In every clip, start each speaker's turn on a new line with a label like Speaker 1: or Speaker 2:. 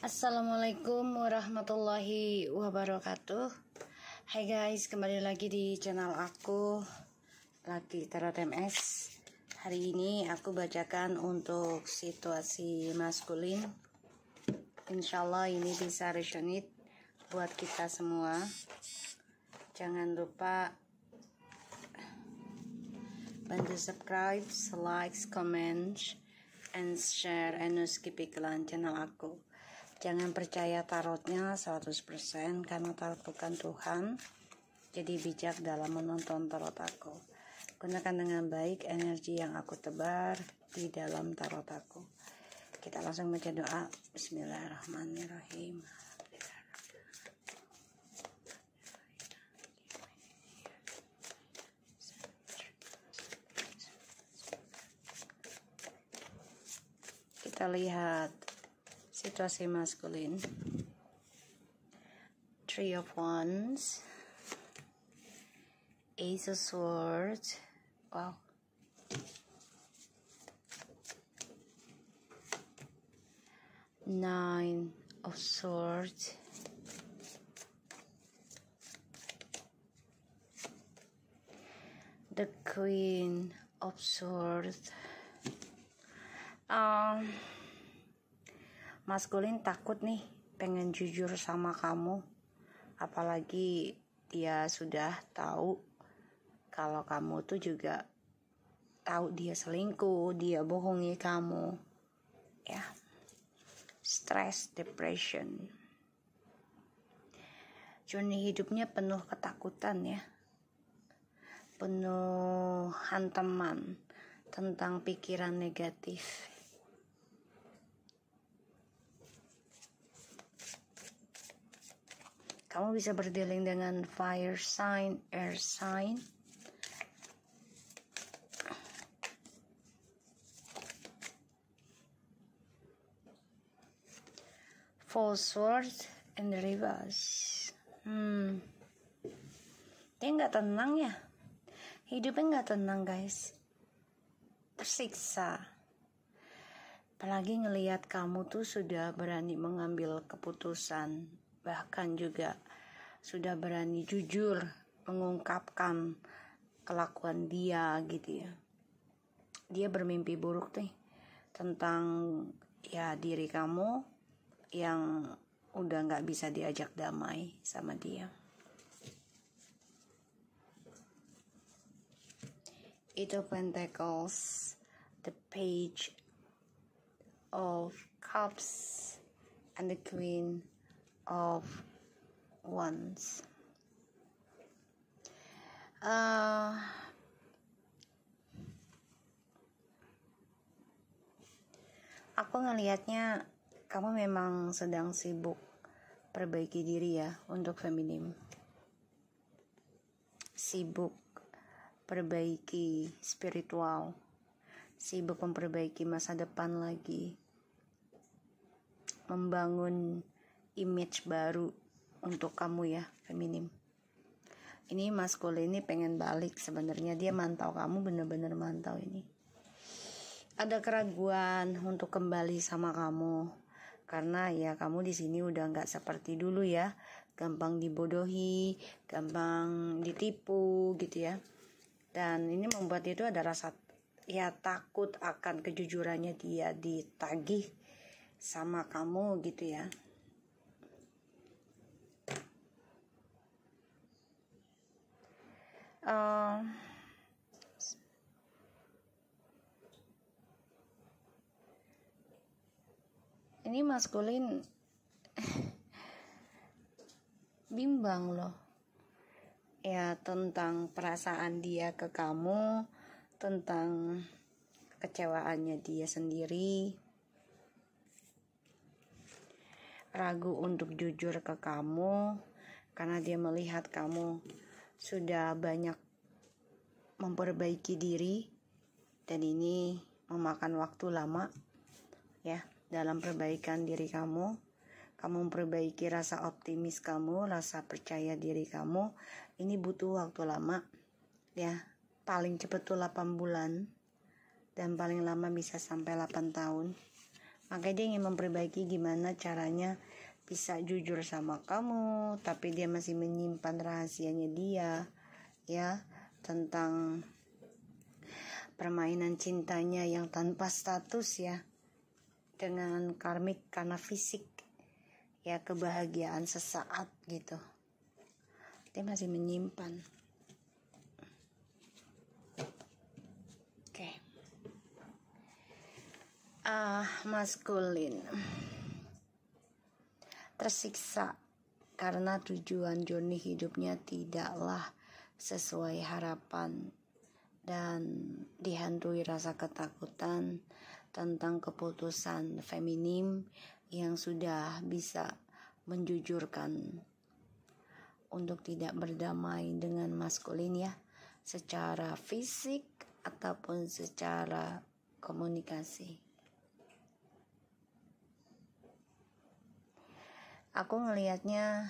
Speaker 1: Assalamualaikum warahmatullahi wabarakatuh. Hai guys, kembali lagi di channel aku, Lucky Tarot MS. Hari ini aku bacakan untuk situasi maskulin. Insyaallah ini bisa resonate buat kita semua. Jangan lupa bantu subscribe, like, comment, and share, and skip iklan channel aku. Jangan percaya tarotnya 100% karena tarot bukan Tuhan. Jadi bijak dalam menonton tarot aku. Gunakan dengan baik energi yang aku tebar di dalam tarot aku. Kita langsung baca doa. Bismillahirrahmanirrahim. Kita lihat situasi maskulin. Three of Wands, Ace of Swords, wow, Nine of Swords, the Queen of Swords. Maskulin takut nih, pengen jujur sama kamu. Apalagi dia sudah tahu kalau kamu tuh juga tahu dia selingkuh, dia bohongi kamu. Ya. Stress, depression. Journey hidupnya penuh ketakutan ya. Penuh hantaman tentang pikiran negatif. Kamu bisa berdealing dengan fire sign, air sign. Four swords and the reverse. Dia nggak tenang ya. Hidupnya nggak tenang guys. Tersiksa. Apalagi ngelihat kamu tuh sudah berani mengambil keputusan. Bahkan juga sudah berani jujur mengungkapkan kelakuan dia gitu ya. Dia bermimpi buruk nih tentang ya diri kamu yang udah gak bisa diajak damai sama dia. Eight of Pentacles, the Page of Cups, and the Queen of Wands. Aku ngelihatnya kamu memang sedang sibuk perbaiki diri ya untuk feminim. Sibuk perbaiki spiritual, sibuk memperbaiki masa depan lagi, membangun image baru untuk kamu ya feminim. Ini maskulin ini pengen balik, sebenarnya dia mantau kamu, bener-bener mantau ini. Ada keraguan untuk kembali sama kamu karena ya kamu di sini udah nggak seperti dulu ya, gampang dibodohi, gampang ditipu gitu ya. Dan ini membuat dia itu ada rasa ya takut akan kejujurannya dia ditagih sama kamu gitu ya. Ini maskulin bimbang loh ya tentang perasaan dia ke kamu, tentang kekecewaannya dia sendiri, ragu untuk jujur ke kamu karena dia melihat kamu sudah banyak memperbaiki diri dan ini memakan waktu lama ya dalam perbaikan diri kamu. Kamu memperbaiki rasa optimis kamu, rasa percaya diri kamu. Ini butuh waktu lama ya, paling cepat tuh 8 bulan dan paling lama bisa sampai 8 tahun. Makanya dia ingin memperbaiki gimana caranya bisa jujur sama kamu, tapi dia masih menyimpan rahasianya dia, ya, tentang permainan cintanya yang tanpa status ya, dengan karmik karena fisik, ya, kebahagiaan sesaat gitu. Dia masih menyimpan. Oke. Maskulin tersiksa karena tujuan journey hidupnya tidaklah sesuai harapan dan dihantui rasa ketakutan tentang keputusan feminim yang sudah bisa menjujurkan untuk tidak berdamai dengan maskulin ya, secara fisik ataupun secara komunikasi. Aku ngelihatnya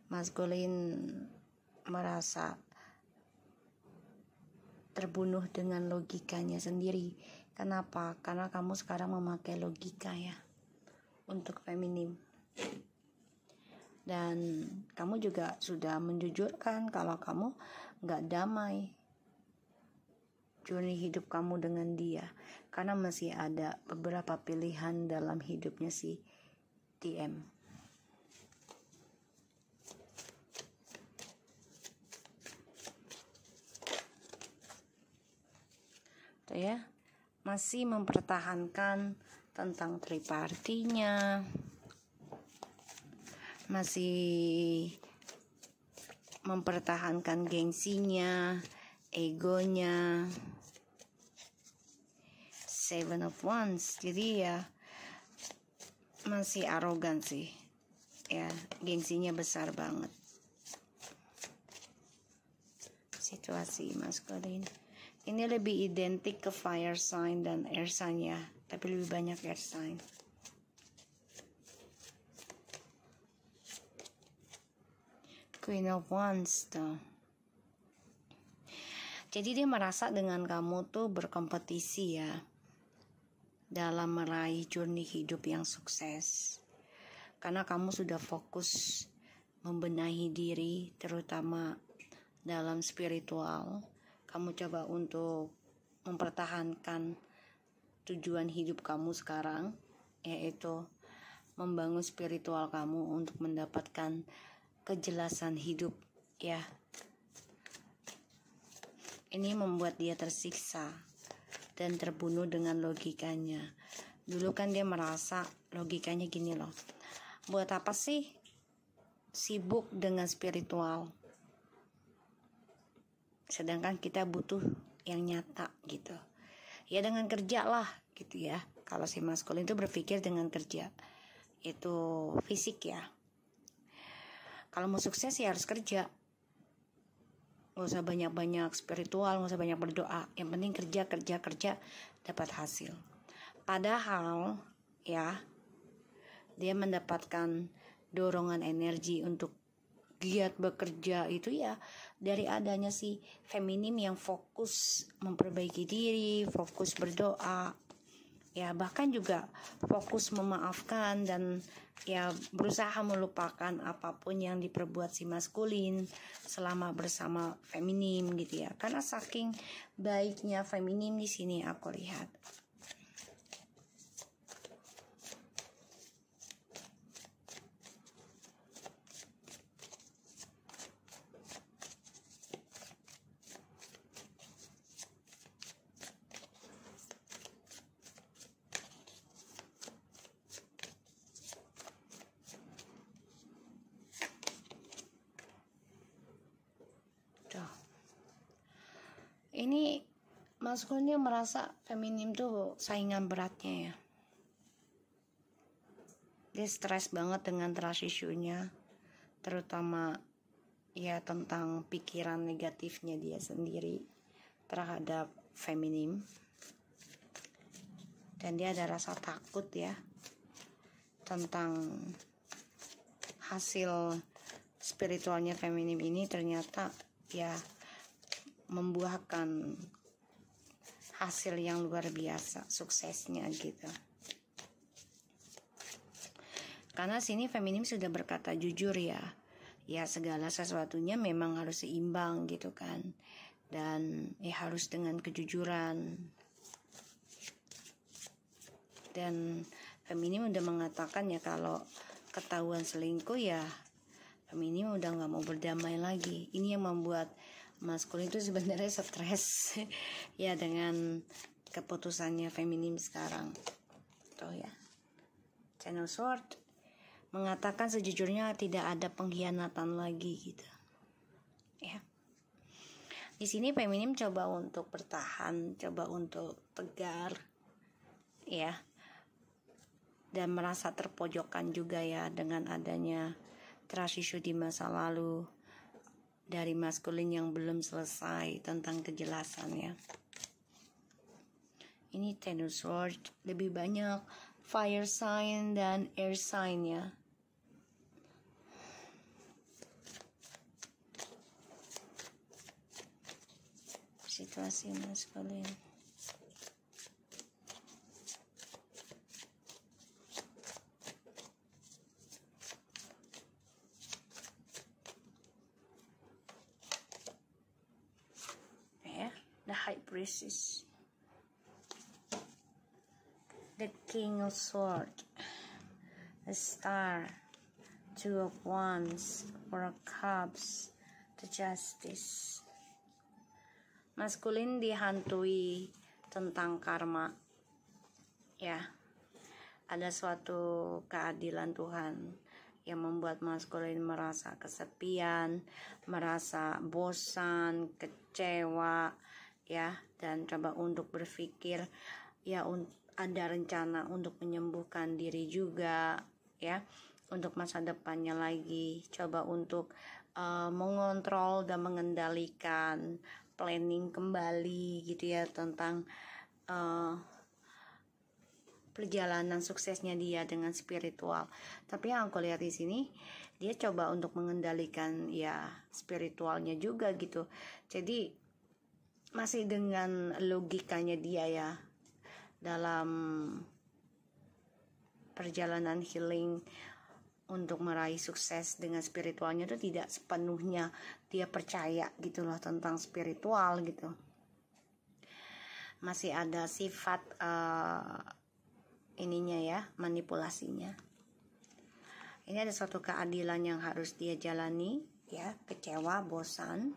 Speaker 1: maskulin merasa terbunuh dengan logikanya sendiri. Kenapa? Karena kamu sekarang memakai logika ya untuk feminim. Dan kamu juga sudah menjujurkan kalau kamu gak damai journey hidup kamu dengan dia, karena masih ada beberapa pilihan dalam hidupnya si TM. Tuh ya, masih mempertahankan tentang tripartinya, masih mempertahankan gengsinya, egonya. Seven of Wands, jadi ya masih arogan sih, ya, gengsinya besar banget. Situasi maskulin ini lebih identik ke fire sign dan air sign ya, tapi lebih banyak air sign. Queen of Wands tuh. Jadi dia merasa dengan kamu tuh berkompetisi ya dalam meraih journey hidup yang sukses. Karena kamu sudah fokus membenahi diri, terutama dalam spiritual. Kamu coba untuk mempertahankan tujuan hidup kamu sekarang, yaitu membangun spiritual kamu untuk mendapatkan kejelasan hidup ya. Ini membuat dia tersiksa dan terbunuh dengan logikanya. Dulu kan dia merasa logikanya gini loh, buat apa sih sibuk dengan spiritual, sedangkan kita butuh yang nyata gitu ya, dengan kerja lah gitu ya. Kalau si maskulin itu berpikir dengan kerja, itu fisik ya. Kalau mau sukses ya harus kerja, gak usah banyak-banyak spiritual, gak usah banyak berdoa, yang penting kerja dapat hasil. Padahal ya, dia mendapatkan dorongan energi untuk giat bekerja itu ya dari adanya si feminim yang fokus memperbaiki diri, fokus berdoa, ya, bahkan juga fokus memaafkan dan ya berusaha melupakan apapun yang diperbuat si maskulin selama bersama feminim gitu ya. Karena saking baiknya feminim di sini aku lihat. Ini maskulinnya merasa feminim tuh saingan beratnya ya. Dia stres banget dengan trust issue-nya, terutama ya tentang pikiran negatifnya dia sendiri terhadap feminim. Dan dia ada rasa takut ya tentang hasil spiritualnya feminim ini ternyata ya membuahkan hasil yang luar biasa, suksesnya gitu. Karena sini feminim sudah berkata jujur ya. Ya segala sesuatunya memang harus seimbang gitu kan. Dan harus dengan kejujuran. Dan feminim udah mengatakan ya kalau ketahuan selingkuh ya feminim udah gak mau berdamai lagi. Ini yang membuat maskulin itu sebenarnya stres ya dengan keputusannya feminim sekarang. Tuh ya. Channel Sword mengatakan sejujurnya tidak ada pengkhianatan lagi gitu. Ya. Di sini feminim coba untuk bertahan, coba untuk tegar. Ya. Dan merasa terpojokkan juga ya dengan adanya trust issue di masa lalu dari maskulin yang belum selesai tentang kejelasannya. Ini Ten of Swords lebih banyak fire sign dan air sign ya. Situasi maskulin. The High Priestess, the King of Swords, the Star, Two of Wands, Four of Cups, the Justice. Maskulin dihantui tentang karma. Ya, ada suatu keadilan Tuhan yang membuat maskulin merasa kesepian, merasa bosan, kecewa, ya, dan coba untuk berpikir ya ada rencana untuk menyembuhkan diri juga ya, untuk masa depannya lagi, coba untuk mengontrol dan mengendalikan, planning kembali gitu ya tentang perjalanan suksesnya dia dengan spiritual. Tapi yang aku lihat di sini dia coba untuk mengendalikan ya spiritualnya juga gitu. Jadi masih dengan logikanya dia ya dalam perjalanan healing untuk meraih sukses dengan spiritualnya itu tidak sepenuhnya dia percaya gitu loh tentang spiritual gitu. Masih ada sifat ininya ya, manipulasinya. Ini ada suatu keadilan yang harus dia jalani ya, kecewa, bosan,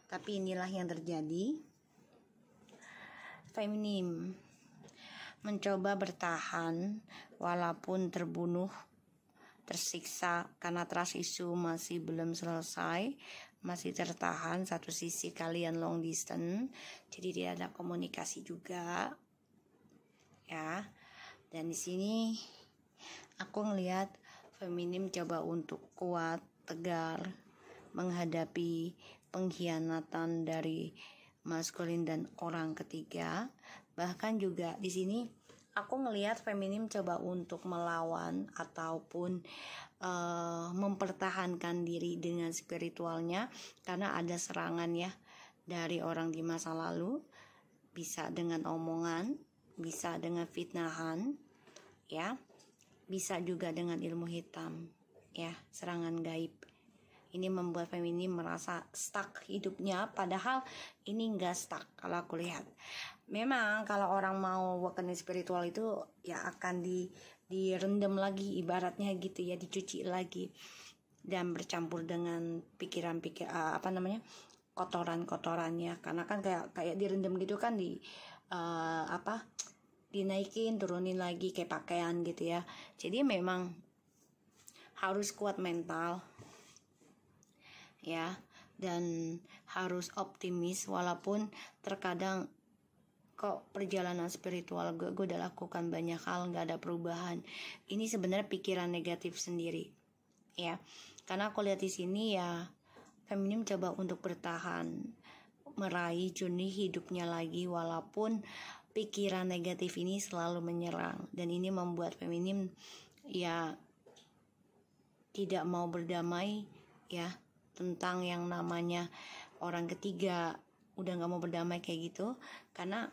Speaker 1: tapi inilah yang terjadi. Feminim mencoba bertahan walaupun terbunuh, tersiksa karena trust issue masih belum selesai, masih tertahan. Satu sisi kalian long distance, jadi tidak ada komunikasi juga ya. Dan di sini aku ngelihat feminim coba untuk kuat, tegar menghadapi pengkhianatan dari maskulin dan orang ketiga. Bahkan juga di sini aku ngelihat feminim coba untuk melawan ataupun mempertahankan diri dengan spiritualnya karena ada serangan ya dari orang di masa lalu, bisa dengan omongan, bisa dengan fitnahan ya, bisa juga dengan ilmu hitam ya, serangan gaib. Ini membuat feminim merasa stuck hidupnya, padahal ini enggak stuck kalau aku lihat. Memang kalau orang mau awakening spiritual itu ya akan direndam lagi ibaratnya gitu ya, dicuci lagi dan bercampur dengan kotoran-kotorannya, karena kan kayak direndam gitu kan, dinaikin turunin lagi kayak pakaian gitu ya. Jadi memang harus kuat mental ya, dan harus optimis walaupun terkadang kok perjalanan spiritual gue udah lakukan banyak hal nggak ada perubahan. Ini sebenarnya pikiran negatif sendiri ya, karena aku lihat di sini ya feminim coba untuk bertahan meraih journey hidupnya lagi walaupun pikiran negatif ini selalu menyerang, dan ini membuat feminim ya tidak mau berdamai ya tentang yang namanya orang ketiga, udah gak mau berdamai kayak gitu, karena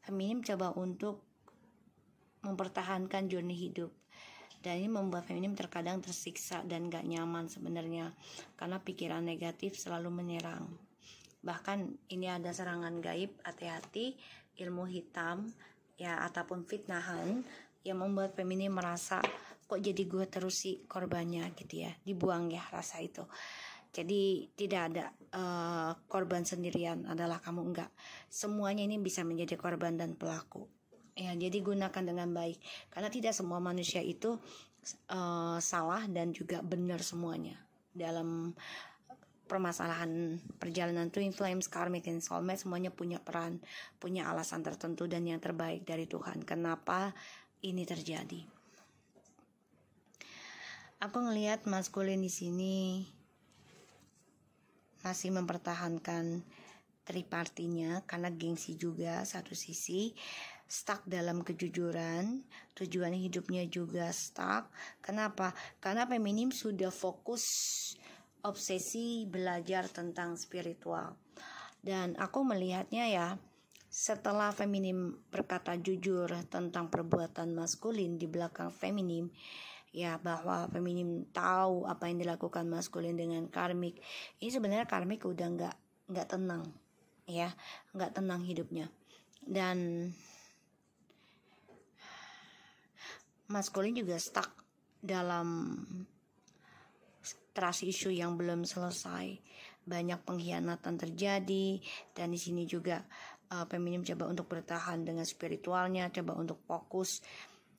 Speaker 1: feminim coba untuk mempertahankan journey hidup Dan ini membuat feminim terkadang tersiksa dan gak nyaman sebenarnya, karena pikiran negatif selalu menyerang. Bahkan ini ada serangan gaib, hati-hati, ilmu hitam ya, ataupun fitnahan yang membuat feminim merasa kok jadi gue terus sih korbannya gitu ya, dibuang ya rasa itu. Jadi tidak ada korban sendirian adalah kamu, enggak. Semuanya ini bisa menjadi korban dan pelaku. Ya, jadi gunakan dengan baik, karena tidak semua manusia itu salah dan juga benar semuanya dalam permasalahan perjalanan twin flames, karmic, dan soulmate. Semuanya punya peran, punya alasan tertentu dan yang terbaik dari Tuhan kenapa ini terjadi. Aku ngelihat maskulin di sini masih mempertahankan tripartinya karena gengsi juga. Satu sisi stuck dalam kejujuran, tujuan hidupnya juga stuck. Kenapa? Karena feminim sudah fokus obsesi belajar tentang spiritual. Dan aku melihatnya ya, setelah feminim berkata jujur tentang perbuatan maskulin di belakang feminim, ya, bahwa feminim tahu apa yang dilakukan maskulin dengan karmik. Ini sebenarnya karmik udah nggak tenang, ya, nggak tenang hidupnya. Dan maskulin juga stuck dalam trust issue yang belum selesai. Banyak pengkhianatan terjadi, dan di sini juga feminim coba untuk bertahan dengan spiritualnya, coba untuk fokus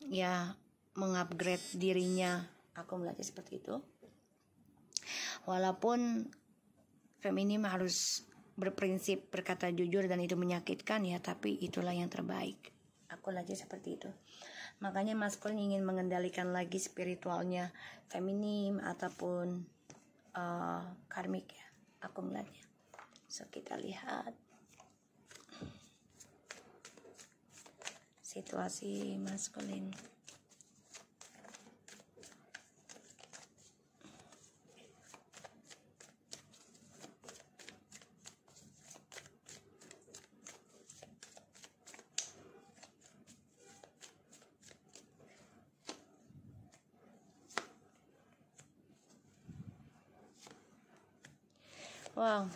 Speaker 1: ya, mengupgrade dirinya. Aku melihatnya seperti itu. Walaupun feminim harus berprinsip berkata jujur dan itu menyakitkan ya, tapi itulah yang terbaik. Aku lihatnya seperti itu. Makanya maskulin ingin mengendalikan lagi spiritualnya feminim ataupun karmik ya. Aku melihatnya. So kita lihat situasi maskulin. Wow,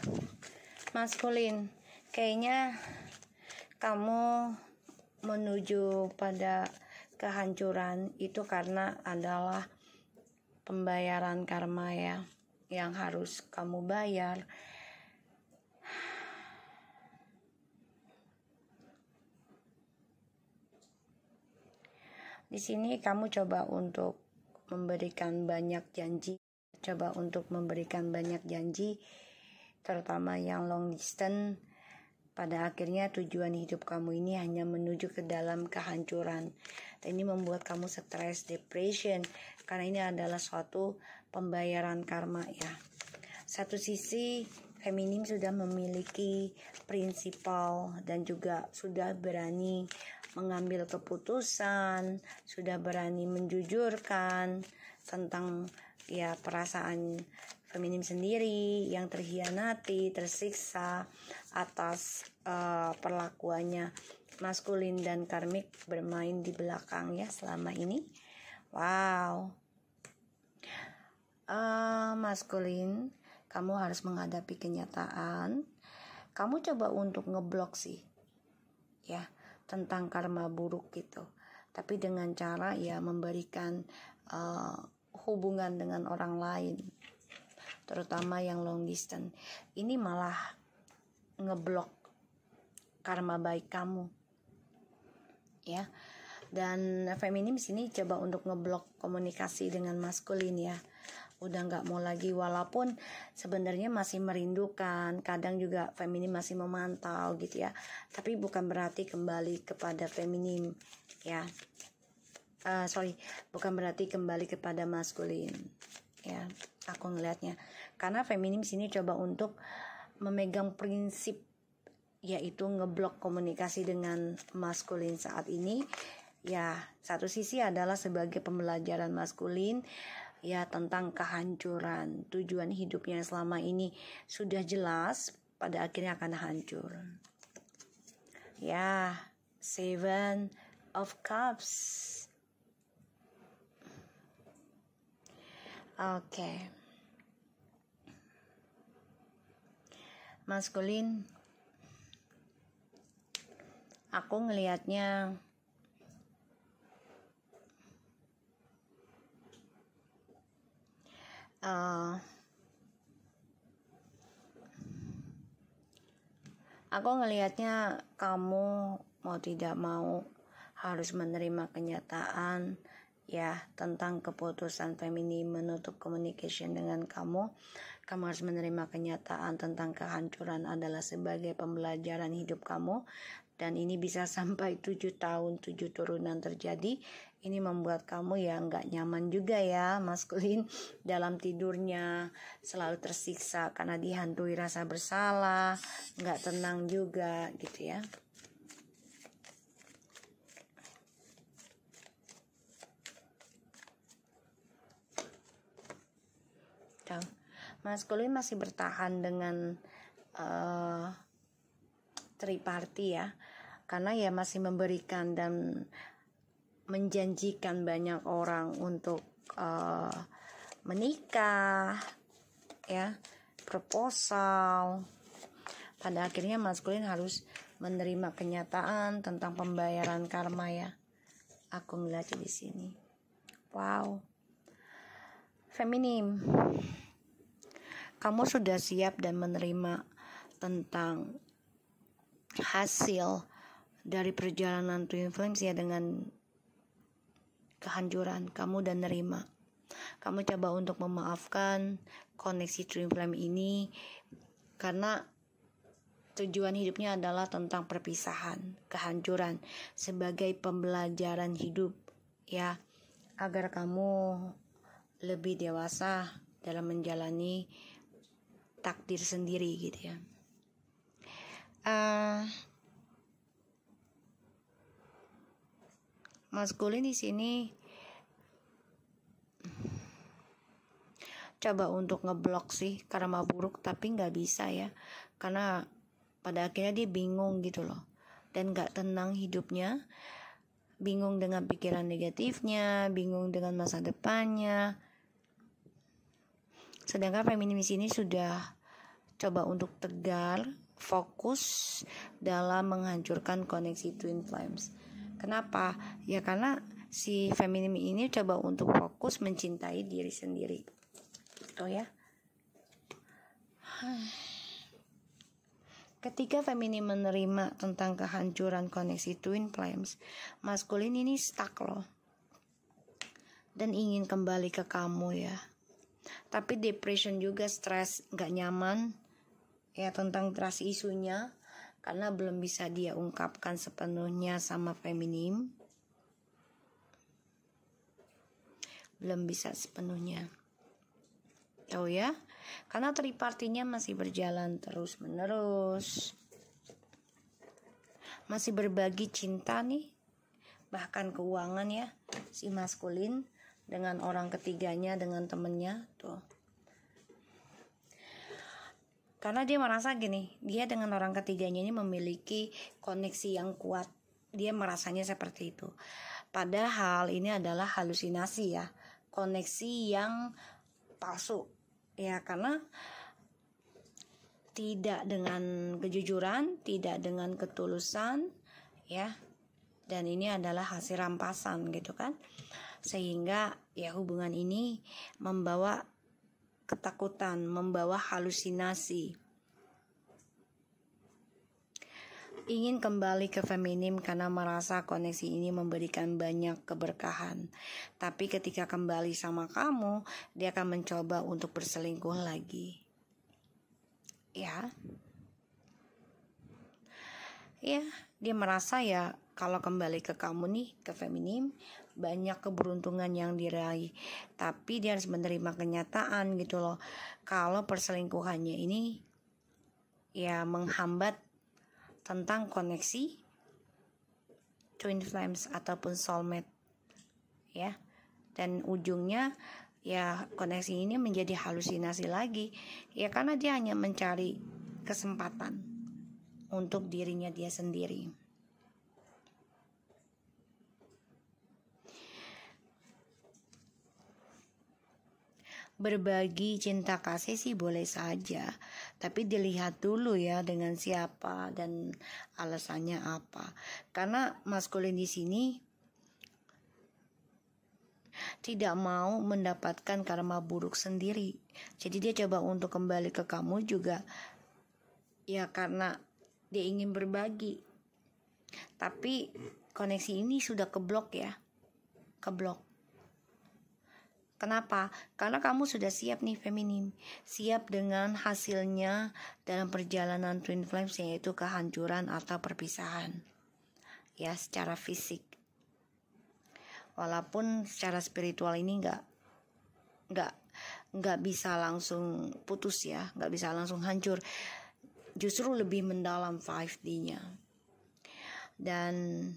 Speaker 1: maskulin, kayaknya kamu menuju pada kehancuran itu karena adalah pembayaran karma ya, yang harus kamu bayar. Di sini kamu coba untuk memberikan banyak janji, terutama yang long distance. Pada akhirnya tujuan hidup kamu ini hanya menuju ke dalam kehancuran. Dan ini membuat kamu stres, depression, karena ini adalah suatu pembayaran karma ya. Satu sisi feminim sudah memiliki prinsipal dan juga sudah berani mengambil keputusan, sudah berani menjujurkan tentang ya perasaan feminim sendiri yang terhianati, tersiksa atas perlakuannya maskulin dan karmik bermain di belakang ya selama ini. Wow. Maskulin, kamu harus menghadapi kenyataan. Kamu coba untuk ngeblok sih ya tentang karma buruk gitu, tapi dengan cara ya memberikan hubungan dengan orang lain, terutama yang long distance. Ini malah ngeblok karma baik kamu ya. Dan feminim sini coba untuk ngeblok komunikasi dengan maskulin ya. Udah nggak mau lagi, walaupun sebenarnya masih merindukan, kadang juga feminim masih memantau gitu ya, tapi bukan berarti kembali kepada feminim ya. Bukan berarti kembali kepada maskulin ya. Aku ngelihatnya karena feminim sini coba untuk memegang prinsip, yaitu ngeblok komunikasi dengan maskulin saat ini ya. Satu sisi adalah sebagai pembelajaran maskulin ya tentang kehancuran. Tujuan hidupnya selama ini sudah jelas, pada akhirnya akan hancur. Ya, Seven of Cups. Oke. Maskulin, aku ngelihatnya kamu mau tidak mau harus menerima kenyataan ya tentang keputusan feminim menutup communication dengan kamu. Kamu harus menerima kenyataan tentang kehancuran adalah sebagai pembelajaran hidup kamu, dan ini bisa sampai 7 tahun 7 turunan terjadi. Ini membuat kamu ya nggak nyaman juga ya, maskulin, dalam tidurnya selalu tersiksa karena dihantui rasa bersalah, nggak tenang juga gitu ya. Maskulin masih bertahan dengan triparty ya, karena ya masih memberikan dan menjanjikan banyak orang untuk menikah ya, proposal. Pada akhirnya maskulin harus menerima kenyataan tentang pembayaran karma ya. Aku melihat di sini. Wow. Feminim, kamu sudah siap dan menerima tentang hasil dari perjalanan Twin Flames ya, dengan kehancuran kamu dan nerima. Kamu coba untuk memaafkan koneksi Twin Flame ini karena tujuan hidupnya adalah tentang perpisahan, kehancuran sebagai pembelajaran hidup ya, agar kamu lebih dewasa dalam menjalani takdir sendiri gitu ya. Maskulin di sini coba untuk ngeblok sih karma buruk, tapi nggak bisa ya, karena pada akhirnya dia bingung gitu loh, dan nggak tenang hidupnya, bingung dengan pikiran negatifnya, bingung dengan masa depannya. Sedangkan feminim di sini sudah coba untuk tegar, fokus dalam menghancurkan koneksi Twin Flames. Kenapa? Ya karena si feminim ini coba untuk fokus mencintai diri sendiri. Gitu ya. Ketika feminim menerima tentang kehancuran koneksi Twin Flames, maskulin ini stuck loh, dan ingin kembali ke kamu ya. Tapi depression juga, stres, gak nyaman ya tentang trust isunya, karena belum bisa dia ungkapkan sepenuhnya sama feminim. Belum bisa sepenuhnya. Tahu ya? Karena tripartinya masih berjalan terus menerus. Masih berbagi cinta nih. Bahkan keuangan ya, si maskulin dengan orang ketiganya, dengan temennya tuh. Karena dia merasa gini, dia dengan orang ketiganya ini memiliki koneksi yang kuat. Dia merasanya seperti itu. Padahal ini adalah halusinasi ya, koneksi yang palsu ya, karena tidak dengan kejujuran, tidak dengan ketulusan ya, dan ini adalah hasil rampasan gitu kan, sehingga ya hubungan ini membawa ketakutan, membawa halusinasi. Ingin kembali ke feminim karena merasa koneksi ini memberikan banyak keberkahan. Tapi ketika kembali sama kamu, dia akan mencoba untuk berselingkuh lagi. Ya. Ya, dia merasa ya kalau kembali ke kamu nih, ke feminim, banyak keberuntungan yang diraih. Tapi dia harus menerima kenyataan gitu loh, kalau perselingkuhannya ini ya menghambat tentang koneksi Twin Flames ataupun soulmate ya. Dan ujungnya ya koneksi ini menjadi halusinasi lagi ya, karena dia hanya mencari kesempatan untuk dirinya dia sendiri. Berbagi cinta kasih sih boleh saja, tapi dilihat dulu ya dengan siapa dan alasannya apa. Karena maskulin di sini tidak mau mendapatkan karma buruk sendiri. Jadi dia coba untuk kembali ke kamu juga ya karena dia ingin berbagi. Tapi koneksi ini sudah keblok ya. Keblok. Kenapa? Karena kamu sudah siap nih feminim. Siap dengan hasilnya dalam perjalanan twin flames, yaitu kehancuran atau perpisahan. Ya, secara fisik. Walaupun secara spiritual ini nggak bisa langsung putus ya, nggak bisa langsung hancur. Justru lebih mendalam 5D-nya. Dan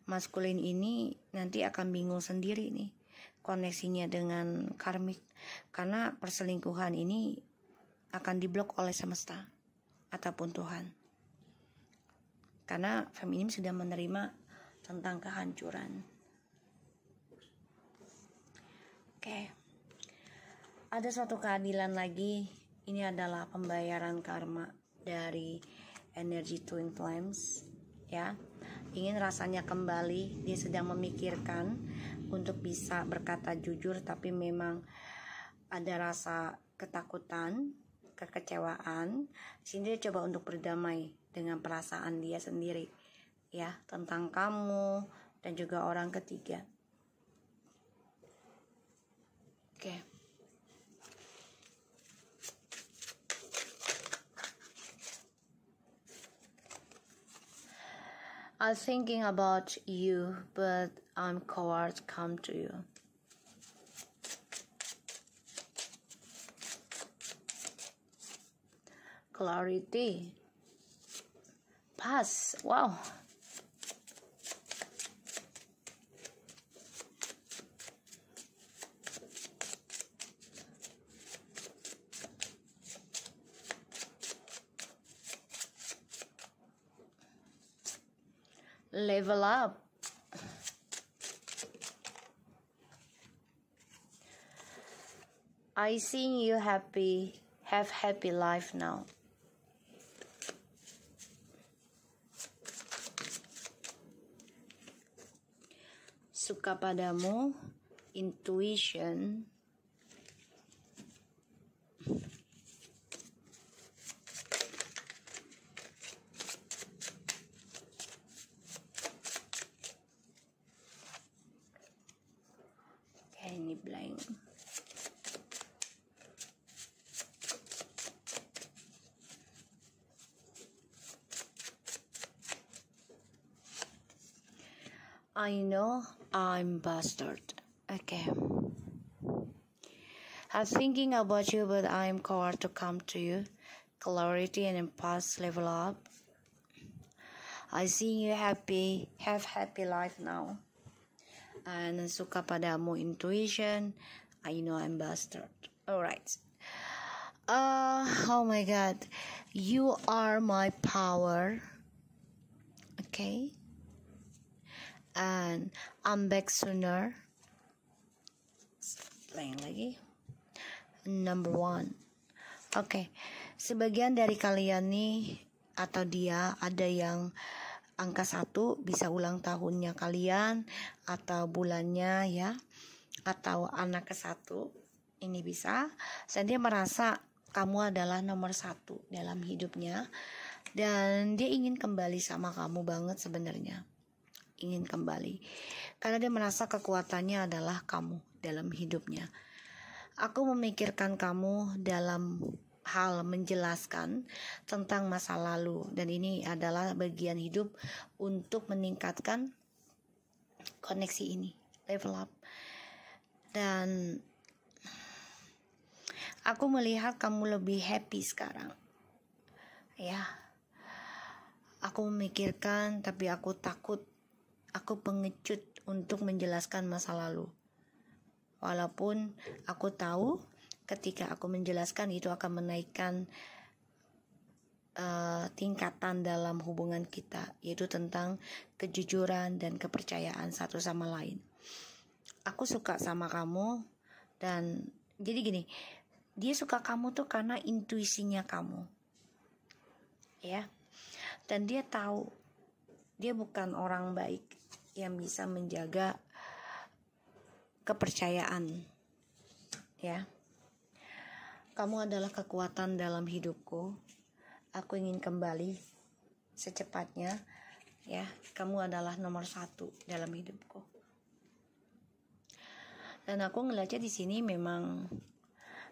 Speaker 1: maskulin ini nanti akan bingung sendiri nih koneksinya dengan karmik, karena perselingkuhan ini akan diblok oleh semesta ataupun Tuhan, karena feminim sudah menerima tentang kehancuran. Oke. Ada suatu keadilan lagi. Ini adalah pembayaran karma dari energi twin flames ya. Ingin rasanya kembali, dia sedang memikirkan untuk bisa berkata jujur, tapi memang ada rasa ketakutan, kekecewaan. Sini dia coba untuk berdamai dengan perasaan dia sendiri ya, tentang kamu dan juga orang ketiga. Oke. I'm thinking about you, but I'm coward to come to you. Clarity. Pass. Wow. Level up. I see you happy, have happy life now. Suka padamu, intuition. Ini blank. I know I'm bastard. Okay. I'm thinking about you, but I'm coward to come to you. Clarity and impasse level up. I see you happy, have happy life now. And suka padamu, intuition. I know I'm bastard. Alright. Oh my god. You are my power. Okay. And I'm back sooner. Lain lagi. Number 1. Oke. Sebagian dari kalian nih atau dia ada yang angka 1 bisa ulang tahunnya kalian atau bulannya ya, atau anak ke-1 ini bisa. Dan dia merasa kamu adalah nomor 1 dalam hidupnya, dan dia ingin kembali sama kamu banget sebenarnya. Ingin kembali karena dia merasa kekuatannya adalah kamu dalam hidupnya. Aku memikirkan kamu dalam hal menjelaskan tentang masa lalu, dan ini adalah bagian hidup untuk meningkatkan koneksi ini, level up. Dan aku melihat kamu lebih happy sekarang ya. Aku memikirkan, tapi aku takut, aku pengecut untuk menjelaskan masa lalu. Walaupun aku tahu ketika aku menjelaskan itu akan menaikkan tingkatan dalam hubungan kita, yaitu tentang kejujuran dan kepercayaan satu sama lain. Aku suka sama kamu dan Jadi gini, dia suka kamu tuh karena intuisinya kamu, ya. Dan dia tahu dia bukan orang baik yang bisa menjaga kepercayaan, ya. Kamu adalah kekuatan dalam hidupku. Aku ingin kembali secepatnya, ya. Kamu adalah nomor 1 dalam hidupku. Dan aku ngeliatnya di sini memang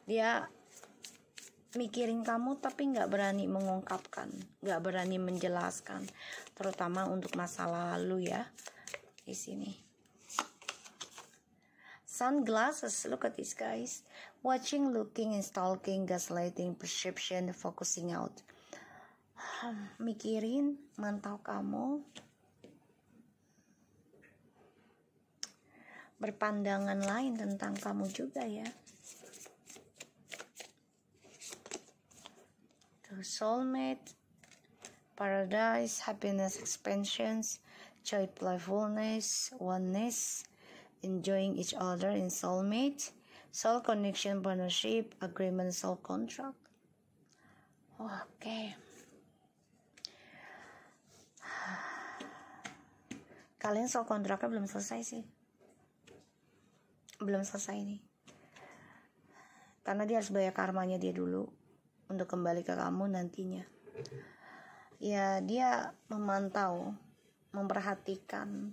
Speaker 1: dia mikirin kamu tapi nggak berani mengungkapkan, nggak berani menjelaskan, terutama untuk masa lalu, ya. Di sini sunglasses, look at this guys, watching, looking, and stalking, gaslighting, perception, focusing out. Mikirin, mantau kamu, berpandangan lain tentang kamu juga, ya. Soulmate, paradise, happiness, expansions, joy, playfulness, oneness, enjoying each other in soulmate, soul connection, partnership, agreement, soul contract. Oke. Kalian soul kontraknya belum selesai sih. Belum selesai nih. Karena dia harus bayar karmanya dia dulu untuk kembali ke kamu nantinya. Ya, dia memantau, memperhatikan,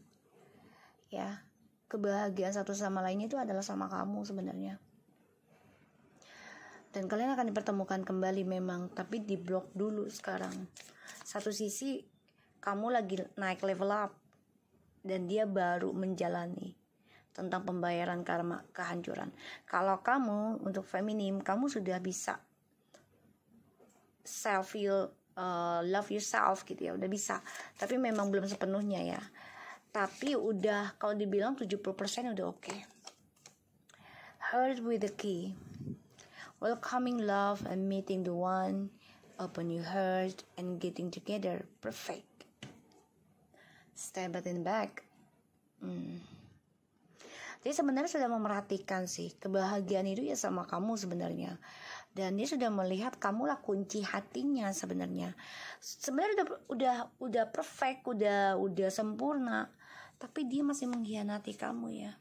Speaker 1: ya, kebahagiaan satu sama lainnya itu adalah sama kamu sebenarnya. Dan kalian akan dipertemukan kembali memang, tapi di blok dulu sekarang. Satu sisi kamu lagi naik level up dan dia baru menjalani tentang pembayaran karma kehancuran. Kalau kamu untuk feminim, kamu sudah bisa self feel, love yourself gitu, ya, udah bisa. Tapi memang belum sepenuhnya, ya. Tapi udah, kalau dibilang 70% udah oke. Heart with the key, welcoming love and meeting the one, open your heart and getting together, perfect. Step in back. Dia sebenarnya sudah memerhatikan sih, kebahagiaan itu ya sama kamu sebenarnya. Dan dia sudah melihat kamulah kunci hatinya sebenarnya. Sebenarnya udah perfect, udah sempurna, tapi dia masih mengkhianati kamu, ya.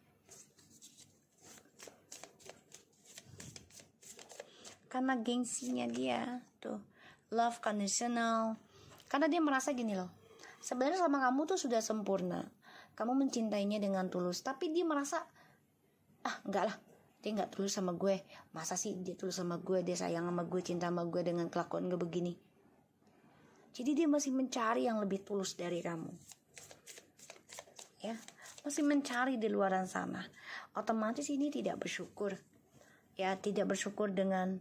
Speaker 1: Karena gengsinya dia tuh, love conditional. Karena dia merasa gini loh, sebenarnya sama kamu tuh sudah sempurna, kamu mencintainya dengan tulus, tapi dia merasa enggak lah, dia nggak tulus sama gue. Masa sih dia tulus sama gue, dia sayang sama gue, cinta sama gue dengan kelakuan gue begini. Jadi dia masih mencari yang lebih tulus dari kamu, ya, masih mencari di luaran sana. Otomatis ini tidak bersyukur, ya, tidak bersyukur dengan,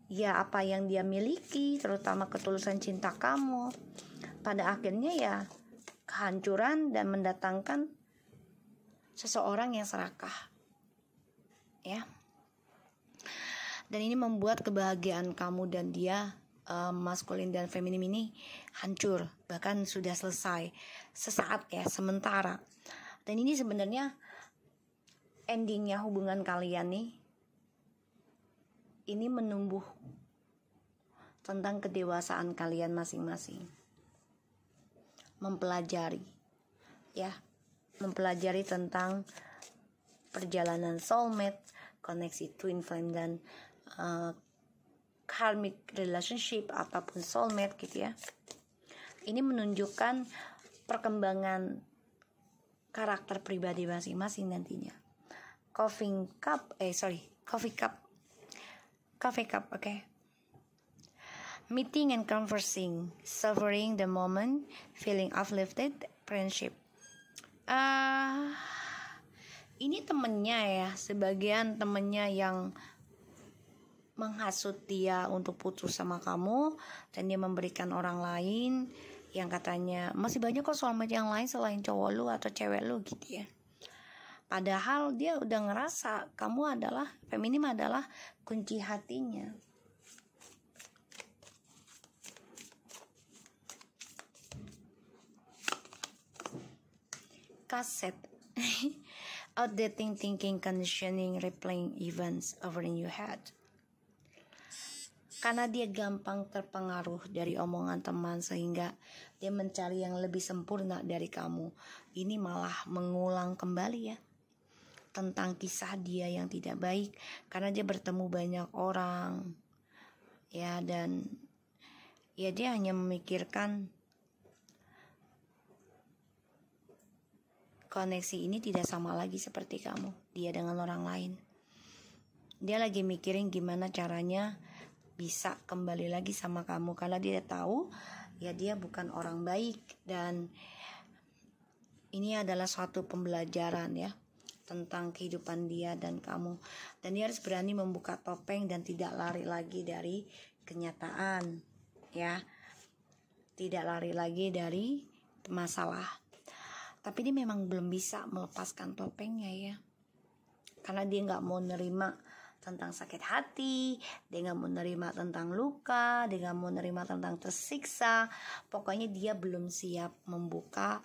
Speaker 1: ya, apa yang dia miliki, terutama ketulusan cinta kamu. Pada akhirnya ya kehancuran dan mendatangkan seseorang yang serakah, ya. Dan ini membuat kebahagiaan kamu dan dia, maskulin dan feminim ini hancur, bahkan sudah selesai sesaat, ya, sementara. Dan ini sebenarnya endingnya hubungan kalian nih, ini menumbuh tentang kedewasaan kalian masing-masing, mempelajari, ya, mempelajari tentang perjalanan soulmate, koneksi twin flame, dan karmic relationship, apapun soulmate gitu, ya. Ini menunjukkan perkembangan karakter pribadi masing-masing nantinya. Coffee cup, oke. Meeting and conversing, savoring the moment, feeling uplifted, friendship. Ini temennya, ya, sebagian temennya yang menghasut dia untuk putus sama kamu, dan dia memberikan orang lain yang katanya masih banyak kok soulmate yang lain selain cowok lu atau cewek lu gitu, ya. Padahal dia udah ngerasa kamu adalah, feminim adalah kunci hatinya. Kaset. outdated thinking, conditioning, replaying events over in your head. Karena dia gampang terpengaruh dari omongan teman sehingga dia mencari yang lebih sempurna dari kamu. Ini malah mengulang kembali ya tentang kisah dia yang tidak baik, karena dia bertemu banyak orang ya, dan ya dia hanya memikirkan koneksi ini tidak sama lagi seperti kamu, dia dengan orang lain. Dia lagi mikirin gimana caranya bisa kembali lagi sama kamu, karena dia tahu ya dia bukan orang baik, dan ini adalah suatu pembelajaran ya tentang kehidupan dia dan kamu. Dan dia harus berani membuka topeng dan tidak lari lagi dari kenyataan ya, tidak lari lagi dari masalah. Tapi dia memang belum bisa melepaskan topengnya ya, karena dia gak mau nerima tentang sakit hati, dia gak mau nerima tentang luka, dia gak mau nerima tentang tersiksa. Pokoknya dia belum siap membuka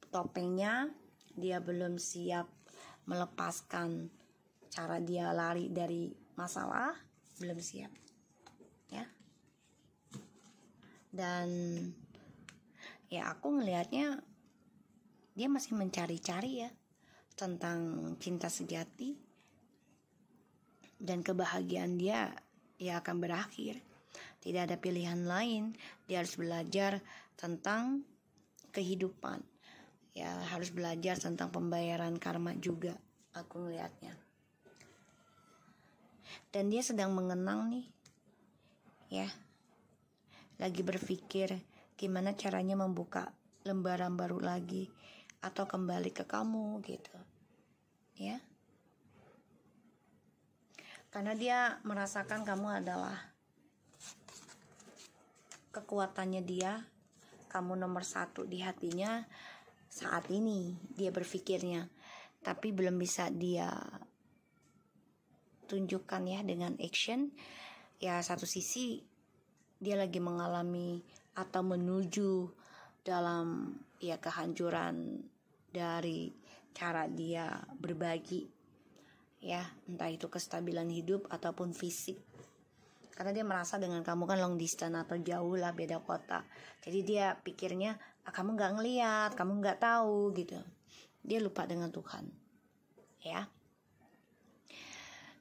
Speaker 1: topengnya, dia belum siap melepaskan cara dia lari dari masalah, belum siap ya. Dan ya aku ngelihatnya dia masih mencari-cari ya tentang cinta sejati, dan kebahagiaan dia ya akan berakhir. Tidak ada pilihan lain, dia harus belajar tentang kehidupan ya, harus belajar tentang pembayaran karma juga aku ngelihatnya. Dan dia sedang mengenang nih ya, lagi berpikir gimana caranya membuka lembaran baru lagi atau kembali ke kamu gitu ya, karena dia merasakan kamu adalah kekuatannya dia, kamu nomor satu di hatinya saat ini, dia berpikirnya. Tapi belum bisa dia tunjukkan ya dengan action. Ya satu sisi dia lagi mengalami atau menuju dalam ya kehancuran dari cara dia berbagi ya, entah itu kestabilan hidup ataupun fisik. Karena dia merasa dengan kamu kan long distance atau jauh lah, beda kota. Jadi dia pikirnya kamu gak ngeliat, kamu gak tahu gitu. Dia lupa dengan Tuhan ya.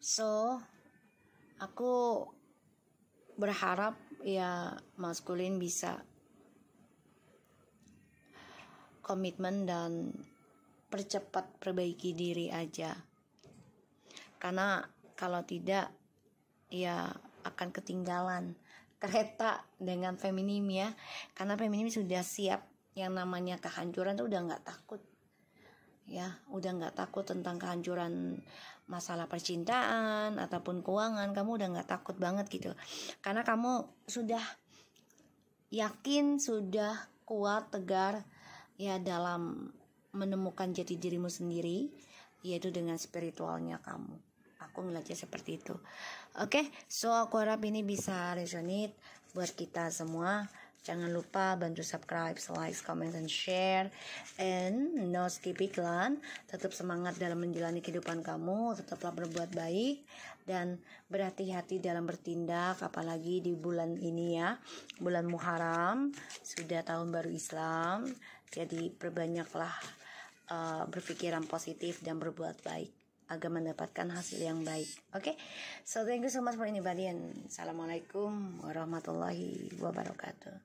Speaker 1: So aku berharap ya maskulin bisa komitmen dan percepat perbaiki diri aja, karena kalau tidak ya akan ketinggalan kereta dengan feminim ya. Karena feminim sudah siap yang namanya kehancuran tuh, udah nggak takut ya, udah nggak takut tentang kehancuran masalah percintaan ataupun keuangan. Kamu udah nggak takut banget gitu, karena kamu sudah yakin, sudah kuat, tegar ya dalam menemukan jati dirimu sendiri, yaitu dengan spiritualnya kamu. Aku ngeliatnya seperti itu. Oke, so aku harap ini bisa resonate buat kita semua. Jangan lupa bantu subscribe, like, comment, and share. And no skip iklan. Tetap semangat dalam menjalani kehidupan kamu. Tetaplah berbuat baik dan berhati-hati dalam bertindak. Apalagi di bulan ini ya, bulan Muharram, sudah tahun baru Islam. Jadi perbanyaklah berpikiran positif dan berbuat baik agar mendapatkan hasil yang baik. Okay, so thank you so much for anybody, and assalamualaikum warahmatullahi wabarakatuh.